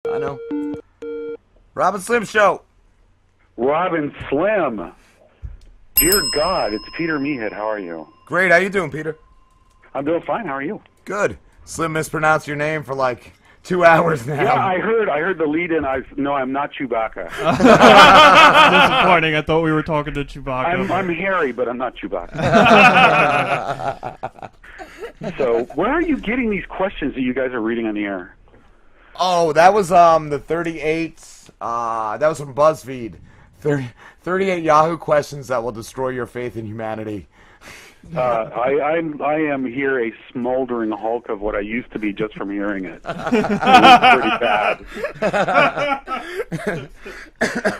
I know. Robin Slim Show. Robin Slim. Dear God, it's Peter Mehit. How are you? Great. How you doing, Peter? I'm doing fine. How are you? Good. Slim mispronounced your name for like 2 hours now. Yeah, I heard the lead in. No, I'm not Chewbacca. Disappointing. I thought we were talking to Chewbacca. I'm Harry, but I'm not Chewbacca. So, where are you getting these questions that you guys are reading on the air? Oh, that was the 38. That was from BuzzFeed. 38 Yahoo questions that will destroy your faith in humanity. I am here a smoldering hulk of what I used to be just from hearing it. It was pretty bad.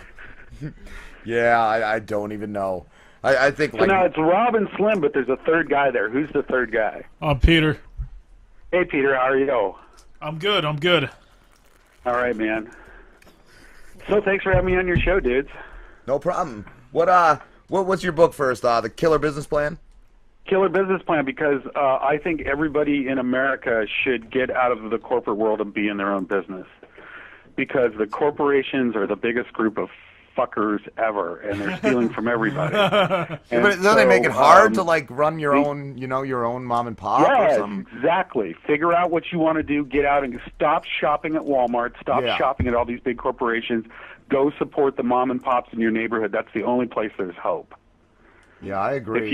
Yeah, I don't even know. I think So now it's Robin Slim, but there's a third guy there. Who's the third guy? Peter. Hey, Peter, how are you? I'm good. I'm good. All right, man. So thanks for having me on your show, dudes. No problem. What's your book first? The Killer Business Plan? Killer business plan, because I think everybody in America should get out of the corporate world and be in their own business. Because the corporations are the biggest group of fuckers ever, and they're stealing from everybody. But don't they make it hard to like run your own, your own mom and pop or something? Exactly. Figure out what you want to do. Get out and stop shopping at Walmart. Stop shopping at all these big corporations. Go support the mom and pops in your neighborhood. That's the only place there's hope. Yeah, I agree. If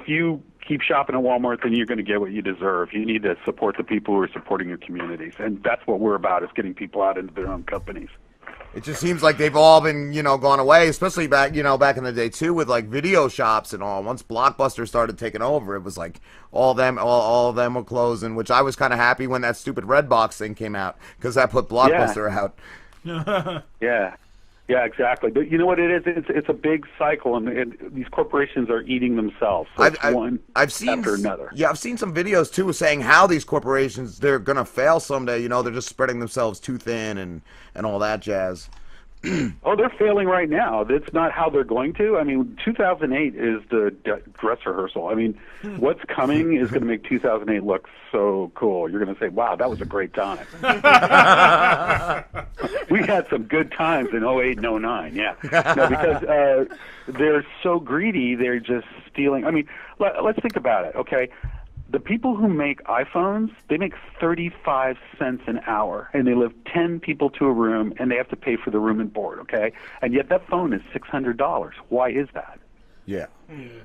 you keep shopping at Walmart, then you're going to get what you deserve. You need to support the people who are supporting your communities, and that's what we're about: is getting people out into their own companies. It just seems like they've all been, gone away, especially back in the day too, with like video shops and all. Once Blockbuster started taking over, it was like all of them were closing, which I was kind of happy when that stupid Redbox thing came out, because that put Blockbuster out. Yeah, exactly. But you know what it is? It's a big cycle, and these corporations are eating themselves. So I've seen after another. Yeah, I've seen some videos too saying how these corporations, they're gonna fail someday. They're just spreading themselves too thin and all that jazz. Oh, they're failing right now. That's not how they're going to. I mean, 2008 is the dress rehearsal. I mean, what's coming is going to make 2008 look so cool. You're going to say, wow, that was a great time. We had some good times in 08 and 09, yeah. No, because they're so greedy, they're just stealing. I mean, let's think about it, okay? The people who make iPhones, they make 35 cents an hour, and they live 10 people to a room, and they have to pay for the room and board, okay? And yet that phone is $600. Why is that? Yeah.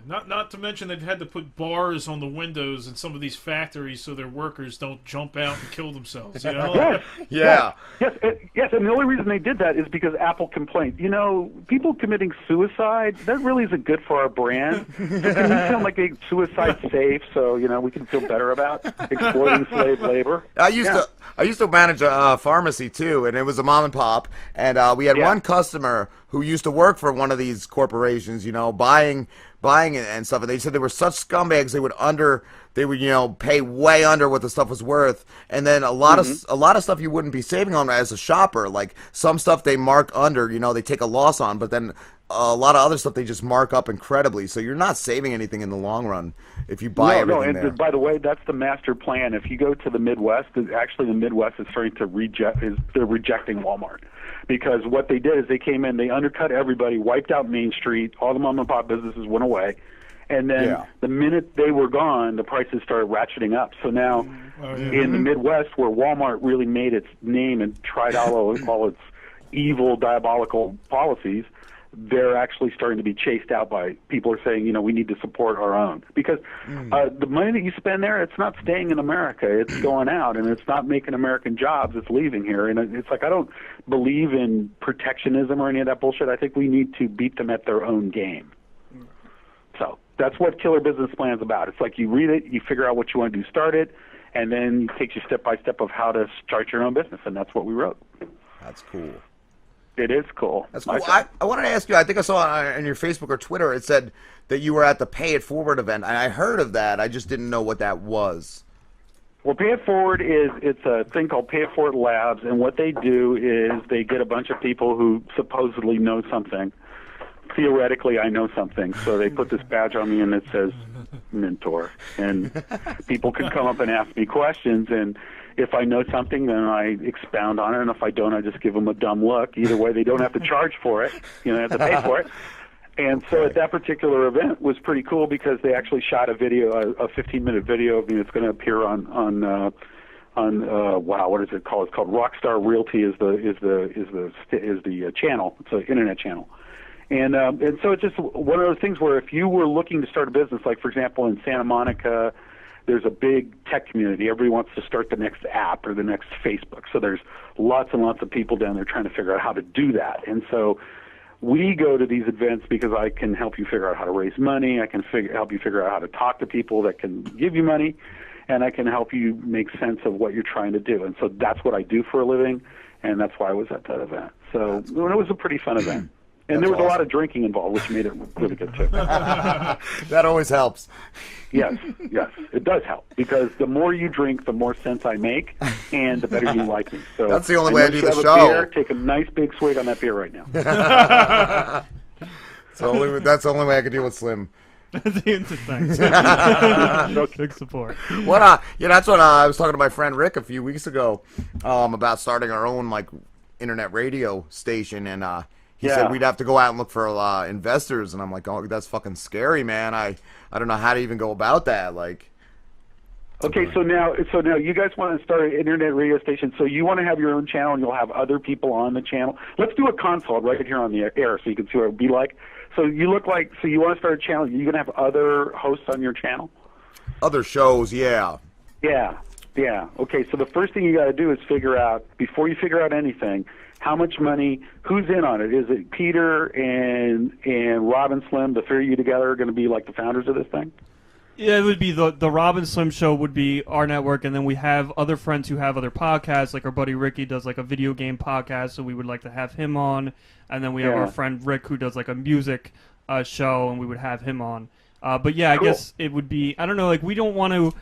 Not to mention they've had to put bars on the windows in some of these factories so their workers don't jump out and kill themselves. Yes. Yeah. Yes, and the only reason they did that is because Apple complained. People committing suicide, that really isn't good for our brand. So can we sound like a suicide safe so, we can feel better about exploiting slave labor? I used to manage a pharmacy too, and it was a mom and pop, and we had one customer who used to work for one of these corporations, buying it and stuff, and they said they were such scumbags they would pay way under what the stuff was worth, and then a lot of stuff you wouldn't be saving on as a shopper, like some stuff they mark under, they take a loss on, but then a lot of other stuff they just mark up incredibly, so you're not saving anything in the long run if you buy everything there. By the way, that's the master plan. If you go to the Midwest, actually the Midwest is starting to they're rejecting Walmart. Because what they did is they came in, they undercut everybody, wiped out Main Street, all the mom and pop businesses went away, and then the minute they were gone, the prices started ratcheting up. So now in the Midwest, where Walmart really made its name and tried all its evil, diabolical policies, they're actually starting to be chased out by people who are saying, we need to support our own. Because the money that you spend there, it's not staying in America. It's going out, and it's not making American jobs. It's leaving here. And it's like I don't believe in protectionism or any of that bullshit. I think we need to beat them at their own game. So that's what Killer Business Plan is about. It's like you read it, you figure out what you want to do, start it, and then it takes you step by step of how to start your own business, and that's what we wrote. That's cool. It is cool. That's cool. I wanted to ask you, I think I saw on your Facebook or Twitter, it said that you were at the Pay It Forward event. I heard of that. I just didn't know what that was. Well, Pay It Forward it's a thing called Pay It Forward Labs, and what they do is they get a bunch of people who supposedly know something. Theoretically, I know something, so they put this badge on me and it says mentor, and people can come up and ask me questions, and if I know something, then I expound on it, and if I don't, I just give them a dumb look. Either way, they don't have to charge for it. You know, they have to pay for it. And so at that particular event was pretty cool because they actually shot a video, a 15-minute video of me that's going to appear on wow, what is it called? It's called Rockstar Realty is the channel. It's an internet channel. And so it's just one of those things where if you were looking to start a business, like for example in Santa Monica, there's a big tech community. Everybody wants to start the next app or the next Facebook. So there's lots and lots of people down there trying to figure out how to do that. And so we go to these events because I can help you figure out how to raise money. I can help you figure out how to talk to people that can give you money, and I can help you make sense of what you're trying to do. And so that's what I do for a living, and that's why I was at that event. So it was a pretty fun event. And there was awesome. A lot of drinking involved, which made it really good, too. That always helps. Yes, it does help. Because the more you drink, the more sense I make, and the better you like me. So that's the only way I do the show. Beer, take a nice big swig on that beer right now. That's the only way I can deal with Slim. Thanks. Big support. That's what I was talking to my friend Rick a few weeks ago about starting our own internet radio station, and he said we'd have to go out and look for investors, and I'm like, oh, that's fucking scary, man. I don't know how to even go about that. Okay, so now you guys want to start an internet radio station. So you want to have your own channel, and you'll have other people on the channel. Let's do a consult right here on the air, so you can see what it would be like. So you look like, so you want to start a channel. You're gonna have other hosts on your channel. Other shows, yeah. Yeah. Okay, so the first thing you got to do is figure out, before you figure out anything, how much money, who's in on it? Is it Peter and Rob and Slim, the three of you together, are going to be like the founders of this thing? Yeah, it would be the Rob and Slim show would be our network, and then we have other friends who have other podcasts, like our buddy Ricky does like a video game podcast, so we would like to have him on, and then we have our friend Rick who does like a music show, and we would have him on. But yeah, I guess it would be, I don't know, we don't want to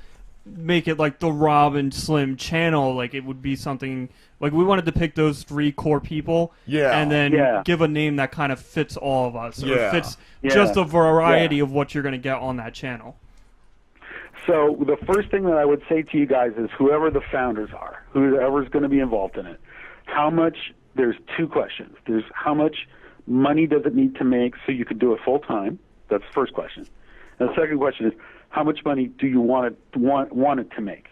make it like the Rob and Slim channel. It would be something we wanted to pick those three core people, and then give a name that kind of fits all of us, or fits just a variety of what you're going to get on that channel. So the first thing that I would say to you guys is whoever the founders are, whoever's going to be involved in it, there's two questions. There's how much money does it need to make so you could do it full time? That's the first question. And the second question is, how much money do you want it to make?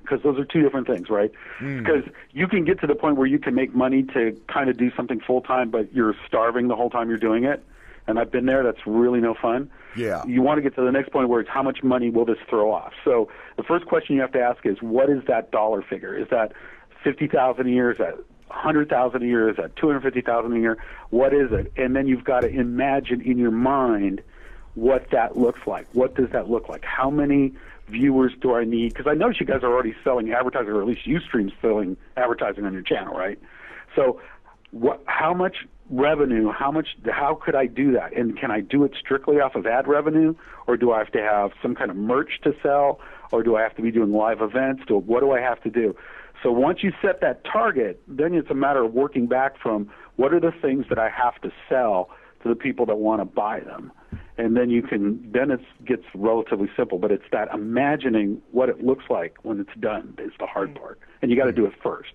Because those are two different things, right? Because you can get to the point where you can make money to kind of do something full time, but you're starving the whole time you're doing it. And I've been there. That's really no fun. Yeah. You want to get to the next point where it's how much money will this throw off? So the first question you have to ask is, what is that dollar figure? Is that $50,000 a year? Is that $100,000 a year? Is that $250,000 a year? What is it? And then you've got to imagine in your mind what that looks like. What does that look like? How many viewers do I need? Because I notice you guys are already selling advertising, or at least Ustream's selling advertising on your channel, right? So how much revenue, how could I do that? And can I do it strictly off of ad revenue, or do I have to have some kind of merch to sell, or do I have to be doing live events? What do I have to do? So once you set that target, then it's a matter of working back from what are the things that I have to sell to the people that want to buy them. And then it gets relatively simple, but it's that imagining what it looks like when it's done is the hard part. And you got to do it first.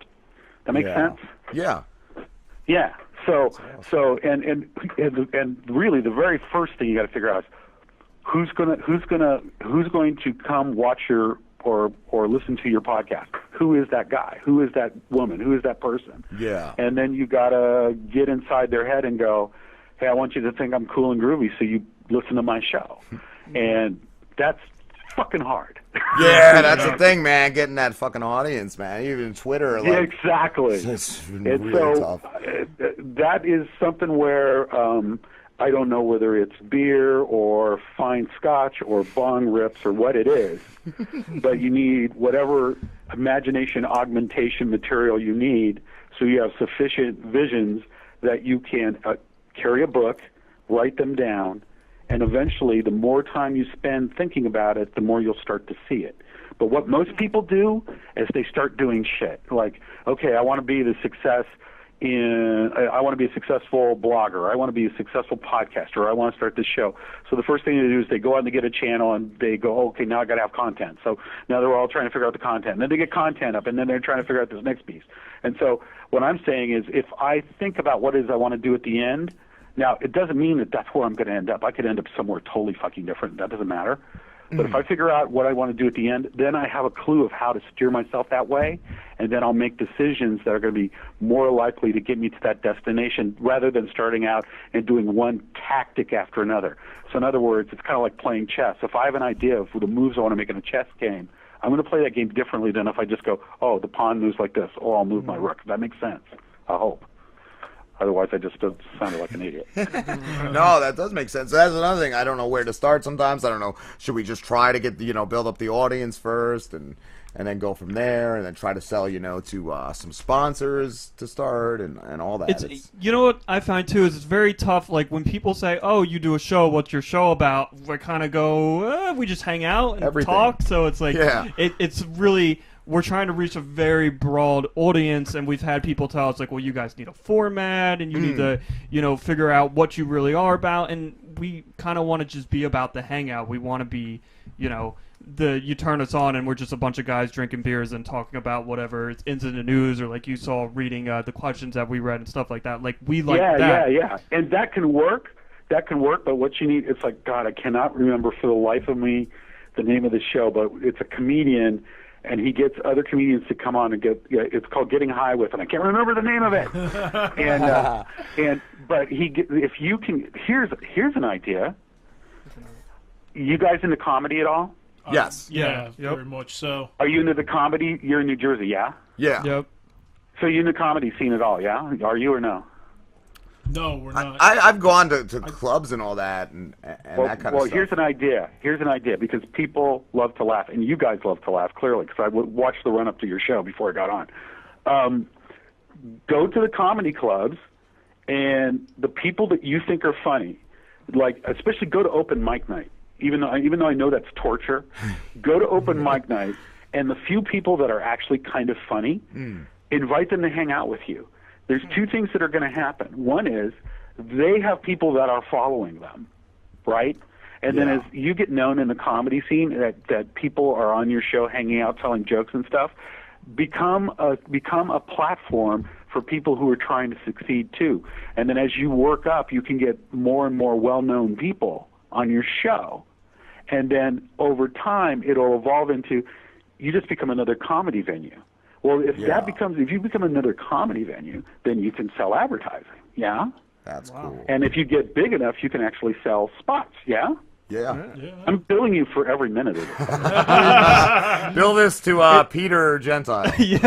That make sense? Yeah. Yeah. So and really the very first thing you got to figure out is who's going to come watch your or listen to your podcast. Who is that guy? Who is that woman? Who is that person? Yeah. And then you got to get inside their head and go, hey, I want you to think I'm cool and groovy, so you listen to my show. And that's fucking hard. Yeah, that's the thing, man. Getting that fucking audience, man. Even Twitter. Yeah, exactly. It's and really so tough. That is something where I don't know whether it's beer or fine scotch or bong rips or what it is, but you need whatever imagination augmentation material you need so you have sufficient visions that you can carry a book, write them down, and eventually the more time you spend thinking about it, the more you'll start to see it. But what most people do is they start doing shit. Like, okay, I want to be the success I want to be a successful blogger, I want to be a successful podcaster, or I want to start this show. So the first thing they do is they go out and they get a channel and they go, okay, now I got to have content. So now they're all trying to figure out the content. And then they get content up, and then they're trying to figure out this next piece. And so what I'm saying is, if I think about what it is I want to do at the end, now it doesn't mean that that's where I'm going to end up. I could end up somewhere totally fucking different. That doesn't matter. But if I figure out what I want to do at the end, then I have a clue of how to steer myself that way, and then I'll make decisions that are going to be more likely to get me to that destination rather than starting out and doing one tactic after another. So in other words, it's kind of like playing chess. If I have an idea of the moves I want to make in a chess game, I'm going to play that game differently than if I just go, oh, the pawn moves like this, oh, I'll move my rook. That makes sense, I hope. Otherwise, I just sounded like an idiot. No, that does make sense. That's another thing. I don't know where to start sometimes. I don't know. Should we just try to get, build up the audience first and then go from there and then try to sell, to some sponsors to start and all that. It's you know what I find, too, is it's very tough. Like, when people say, oh, you do a show, what's your show about? We kind of go, we just hang out and talk. So it's like, it's really... We're trying to reach a very broad audience, and we've had people tell us, like, well, you guys need a format, and you need to, figure out what you really are about, and we kind of want to just be about the hangout. We want to be, you turn us on, and we're just a bunch of guys drinking beers and talking about whatever it's in the news, or like you saw reading the questions that we read and stuff like that. Like, we like that. Yeah. And that can work. But what you need, it's like, God, I cannot remember for the life of me the name of the show, but it's a comedian, and he gets other comedians to come on and it's called Getting High With, and I can't remember the name of it. But if you can, here's an idea. You guys into comedy at all? Yes. Yeah, very much so. Are you into the comedy? You're in New Jersey, yeah? Yeah. Yep. So you're in the comedy scene at all, yeah? Are you or no? No, we're not. I've gone to clubs and all that and that kind of stuff. Well, here's an idea. Because people love to laugh, and you guys love to laugh, clearly, because I watched the run-up to your show before I got on. Go to the comedy clubs, and the people that you think are funny, like, especially go to open mic night, even though I know that's torture. Go to open mic night, and the few people that are actually kind of funny, invite them to hang out with you. There's two things that are going to happen. One is they have people that are following them, right? And then as you get known in the comedy scene, that people are on your show hanging out, telling jokes and stuff, become a platform for people who are trying to succeed too. And then as you work up, you can get more and more well-known people on your show. And then over time, it'll evolve into you just become another comedy venue. Well, if you become another comedy venue, then you can sell advertising, yeah? That's cool. And if you get big enough, you can actually sell spots, yeah? Yeah. I'm billing you for every minute of it. Bill this to Peter Gentile. I'm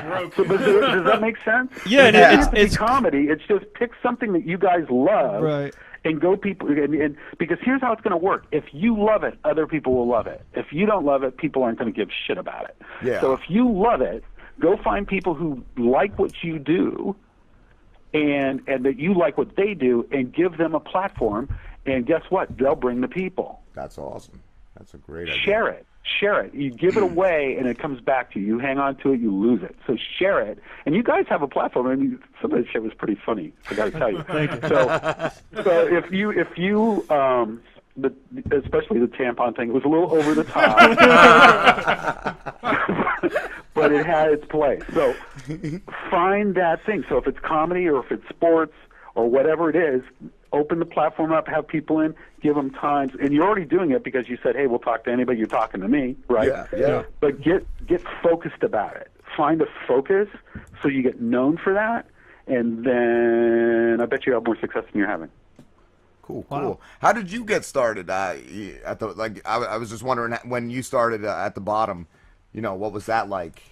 broke. So, but does that make sense? Yeah, it's comedy. It's just pick something that you guys love. Right. And go people, and because here's how it's going to work. If you love it, other people will love it. If you don't love it, people aren't going to give shit about it. Yeah. So if you love it, go find people who like what you do, and that you like what they do, and give them a platform. And guess what? They'll bring the people. That's awesome. That's a great idea. Share it. You give it away, and it comes back to you. You hang on to it, you lose it. So share it. And you guys have a platform. I mean, some of the shit was pretty funny, I got to tell you. Thank you. So if you especially the tampon thing, it was a little over the top, but it had its place. So find that thing. So if it's comedy or if it's sports or whatever it is, open the platform up, have people in, give them times, and you're already doing it because you said, hey, we'll talk to anybody, you're talking to me, right? Yeah. But get focused about it. Find a focus so you get known for that, and then I bet you have more success than you're having. Cool. How did you get started? I was just wondering, when you started at the bottom, what was that like?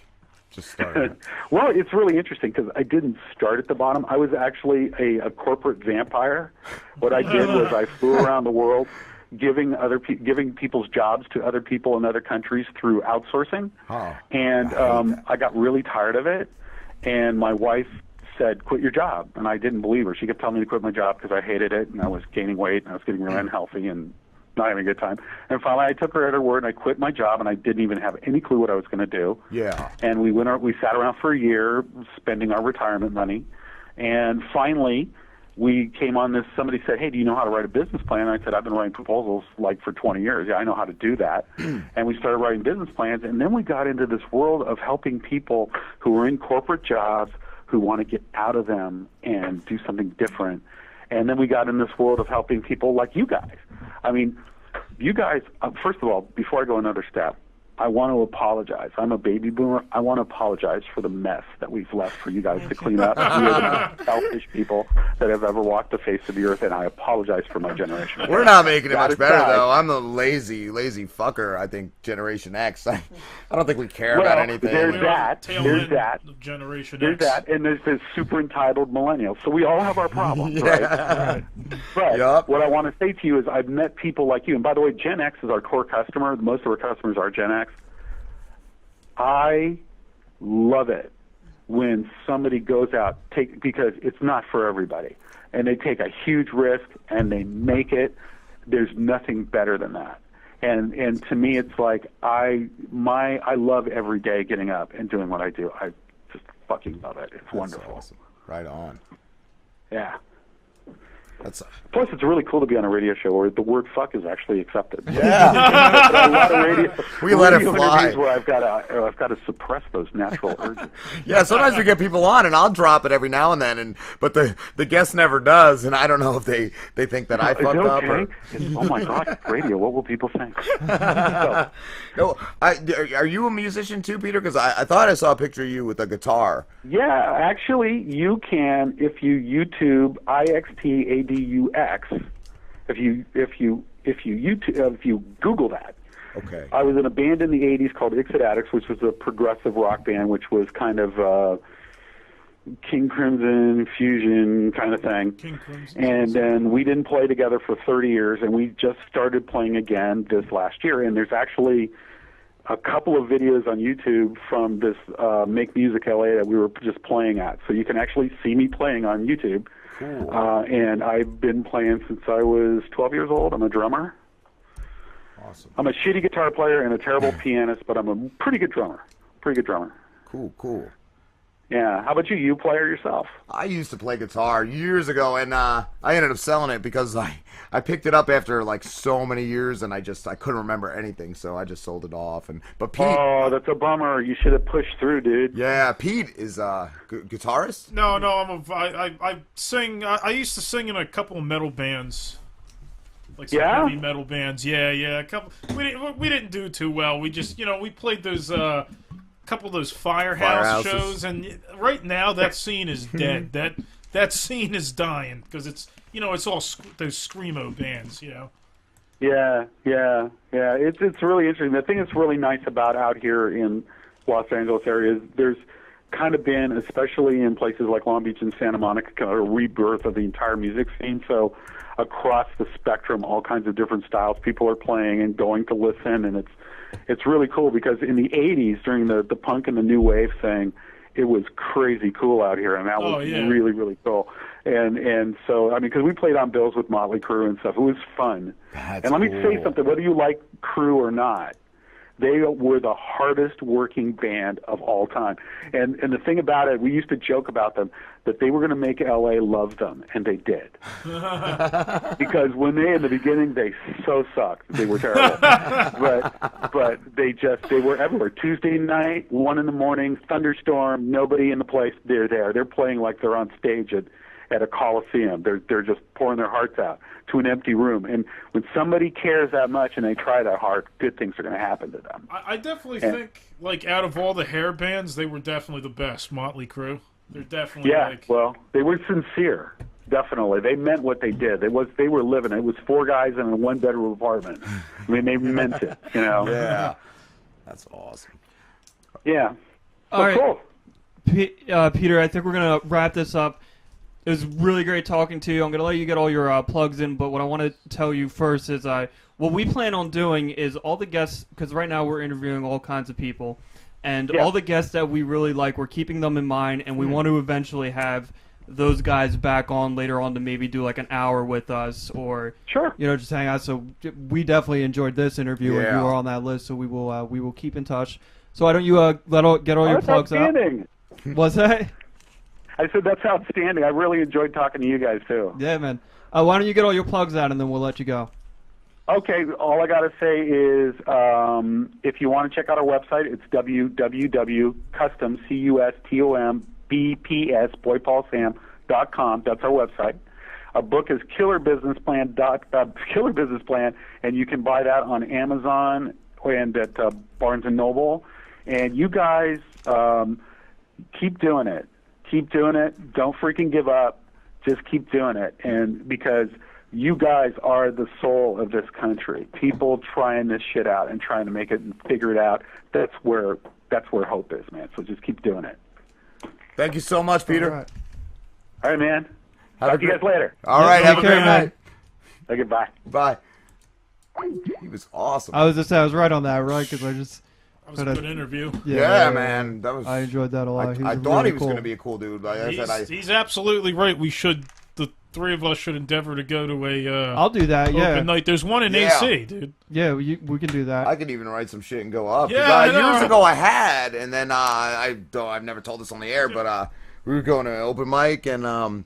Just started. Well, it's really interesting because I didn't start at the bottom. I was actually a corporate vampire. What I did was I flew around the world giving people's jobs to other people in other countries through outsourcing. Oh, and I got really tired of it. And my wife said, quit your job. And I didn't believe her. She kept telling me to quit my job because I hated it, and I was gaining weight, and I was getting really unhealthy, and not having a good time. And finally, I took her at her word, and I quit my job, and I didn't even have any clue what I was going to do. Yeah. And we sat around for a year, spending our retirement money, and finally, we came on this. Somebody said, "Hey, do you know how to write a business plan?" And I said, "I've been writing proposals like for 20 years. Yeah, I know how to do that." And we started writing business plans, and then we got into this world of helping people who are in corporate jobs who want to get out of them and do something different. And then we got in this world of helping people like you guys. I mean, you guys. First of all, before I go another step, I want to apologize. I'm a baby boomer. I want to apologize for the mess that we've left for you guys to clean up. We are the most selfish people that have ever walked the face of the earth, and I apologize for my generation. We're not making it much better, though. I'm the lazy fucker, I think, Generation X. I don't think we care about anything. There's that. There's that. Generation There's X. that, and there's this super entitled millennials. So we all have our problems, right? But what I want to say to you is I've met people like you. And by the way, Gen X is our core customer. Most of our customers are Gen X. I love it when somebody goes out because it's not for everybody, and they take a huge risk and they make it. There's nothing better than that. And to me, it's like I love every day getting up and doing what I do. I just fucking love it. It's wonderful. Awesome. Right on. Yeah. Plus, it's really cool to be on a radio show where the word "fuck" is actually accepted. Yeah, a lot of we let it fly. Where I've got to suppress those natural urges. Yeah, sometimes we get people on, and I'll drop it every now and then, but the guest never does, and I don't know if they think that I fucked up. Or... Oh my God, radio! What will people think? No, are you a musician too, Peter? Because I thought I saw a picture of you with a guitar. Yeah, actually, you can if you YouTube IXTADUX. If you Google that. Okay. I was in a band in the '80s called Ixodaddicts, which was a progressive rock band, which was kind of King Crimson fusion kind of thing. King Crimson. And then we didn't play together for 30 years, and we just started playing again this last year. And there's actually a couple of videos on YouTube from this Make Music LA that we were just playing at. So you can actually see me playing on YouTube. Cool. And I've been playing since I was 12 years old. I'm a drummer. Awesome. I'm a shitty guitar player and a terrible pianist, but I'm a pretty good drummer. Cool. Yeah. How about you? You player yourself? I used to play guitar years ago, and I ended up selling it because I picked it up after like so many years, and I couldn't remember anything, so I just sold it off. But Pete, oh, that's a bummer. You should have pushed through, dude. Yeah, Pete is a guitarist. No, I sing. I used to sing in a couple of metal bands. Like some heavy metal bands. Yeah, a couple. We didn't do too well. We just we played those. Couple of those firehouse shows, and right now that scene is dead. that scene is dying because it's it's all those screamo bands. Yeah. It's really interesting. The thing that's really nice about out here in Los Angeles area is there's kind of been, especially in places like Long Beach and Santa Monica, kind of a rebirth of the entire music scene. So across the spectrum, all kinds of different styles people are playing and going to listen, and it's really cool because in the 80s, during the punk and the new wave thing, it was crazy cool out here, and that was really, really cool. And so, I mean, because we played on bills with Motley Crue and stuff. It was fun. That's and let me cool. say something, whether you like Crue or not, they were the hardest working band of all time. And the thing about it, we used to joke about them, that they were going to make L.A. love them, and they did. Because when in the beginning, they so sucked. They were terrible. but they were everywhere. Tuesday night, 1 a.m, thunderstorm, nobody in the place. They're there. They're playing like they're on stage at a coliseum. They're just pouring their hearts out to an empty room. And when somebody cares that much and they try that hard, good things are going to happen to them. I definitely think, like, out of all the hair bands, they were definitely the best. Motley Crue. They're definitely well, they were sincere. Definitely, they meant what they did. They were living. It was 4 guys in a 1-bedroom apartment. I mean, they meant it. Yeah, that's awesome. Yeah. All right, cool. Peter. I think we're gonna wrap this up. It was really great talking to you. I'm gonna let you get all your plugs in, but what I want to tell you first is what we plan on doing is all the guests, because right now we're interviewing all kinds of people. And all the guests that we really like, we're keeping them in mind, and we want to eventually have those guys back on later on to maybe do like an hour with us, or Sure. just hang out. So we definitely enjoyed this interview, and Yeah. you were on that list. So we will keep in touch. So why don't you get all your That's plugs out? outstanding. Was that? I said that's outstanding. I really enjoyed talking to you guys too. Yeah, man. Why don't you get all your plugs out, and then we'll let you go. Okay, all I got to say is if you want to check out our website, it's www.custom, CUSTOMBPS, boypaulsam.com. That's our website. Our book is Killer Business Plan, and you can buy that on Amazon and at Barnes & Noble. And you guys keep doing it. Keep doing it. Don't freaking give up. Just keep doing it. And because you guys are the soul of this country. People trying this shit out and trying to make it and figure it out. That's where hope is, man. So just keep doing it. Thank you so much, Peter. All right, man. Talk to you guys later. All right, have a great man. night. Okay, bye. Bye. He was awesome. I was right on that, right? Because I just. That was a good interview. Yeah, man. That was. I enjoyed that a lot. I thought he was going to be a cool dude. Like I said, He's absolutely right. The three of us should endeavor to go to a I'll do that, yeah. open night. There's one in Yeah. AC, dude. Yeah, we can do that. I could even write some shit and go up. Yeah, I know. Years ago I had, and then I've never told this on the air, but we were going to an open mic, and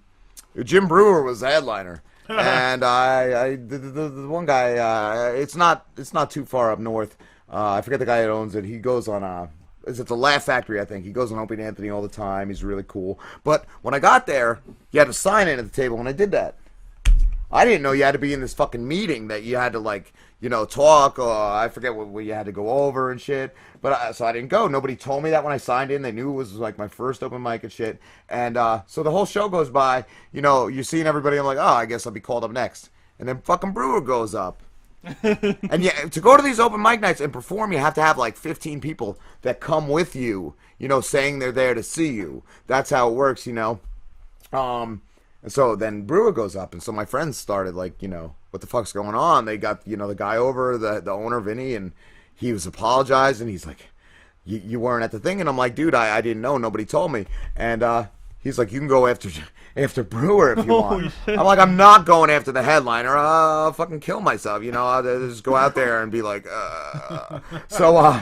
Jim Brewer was the headliner. And the one guy, it's not too far up north. I forget the guy that owns it. He goes on it's a Laugh Factory, I think. He goes on Opie and Anthony all the time. He's really cool. But when I got there, you had to sign in at the table, and I did that. I didn't know you had to be in this fucking meeting that you had to talk, or I forget what you had to go over and shit. But so I didn't go. Nobody told me that when I signed in. They knew it was like my first open mic and shit. And so the whole show goes by. You're seeing everybody. I'm like, oh, I guess I'll be called up next. And then fucking Brewer goes up. And yeah, to go to these open mic nights and perform, you have to have like 15 people that come with you, saying they're there to see you. That's how it works, And so then Brewer goes up, and so my friends started like, what the fuck's going on? They got, the guy over, the owner, Vinny, and he was apologizing. He's like, you weren't at the thing. And I'm like, dude, I didn't know. Nobody told me. And he's like, you can go after Brewer if you want. I'm like, I'm not going after the headliner. I'll fucking kill myself. I'll just go out there and be like, So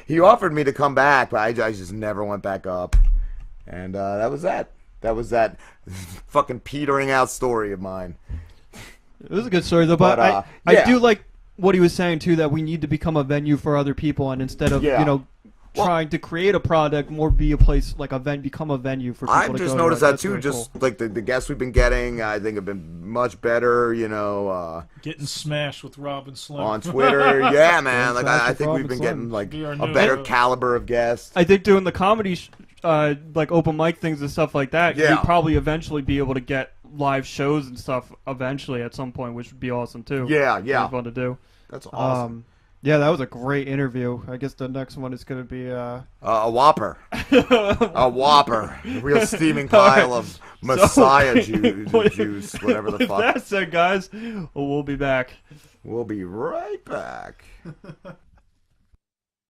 he offered me to come back, but I just never went back up. And that was that. That was that fucking petering out story of mine. It was a good story, though. But yeah. I do like what he was saying, too, that we need to become a venue for other people. And instead of, trying to create a product, more be a place, like become a venue for people to go to. I've just noticed that, That's too. very Just cool. like the guests we've been getting, I think have been much better, Getting smashed with Robin Slim. on Twitter. Yeah, man. Like I think Robin we've been Slim. getting like Be our a new, better caliber of guests. I think doing the comedy, like open mic things and stuff like that, Yeah. you'd probably eventually be able to get live shows and stuff eventually at some point, which would be awesome, too. Yeah. It'd be fun to do. That's awesome. Yeah, that was a great interview. I guess the next one is going to be A Whopper. A Whopper. A real steaming pile of Messiah juice, whatever the With fuck. that said, guys, we'll be back. We'll be right back.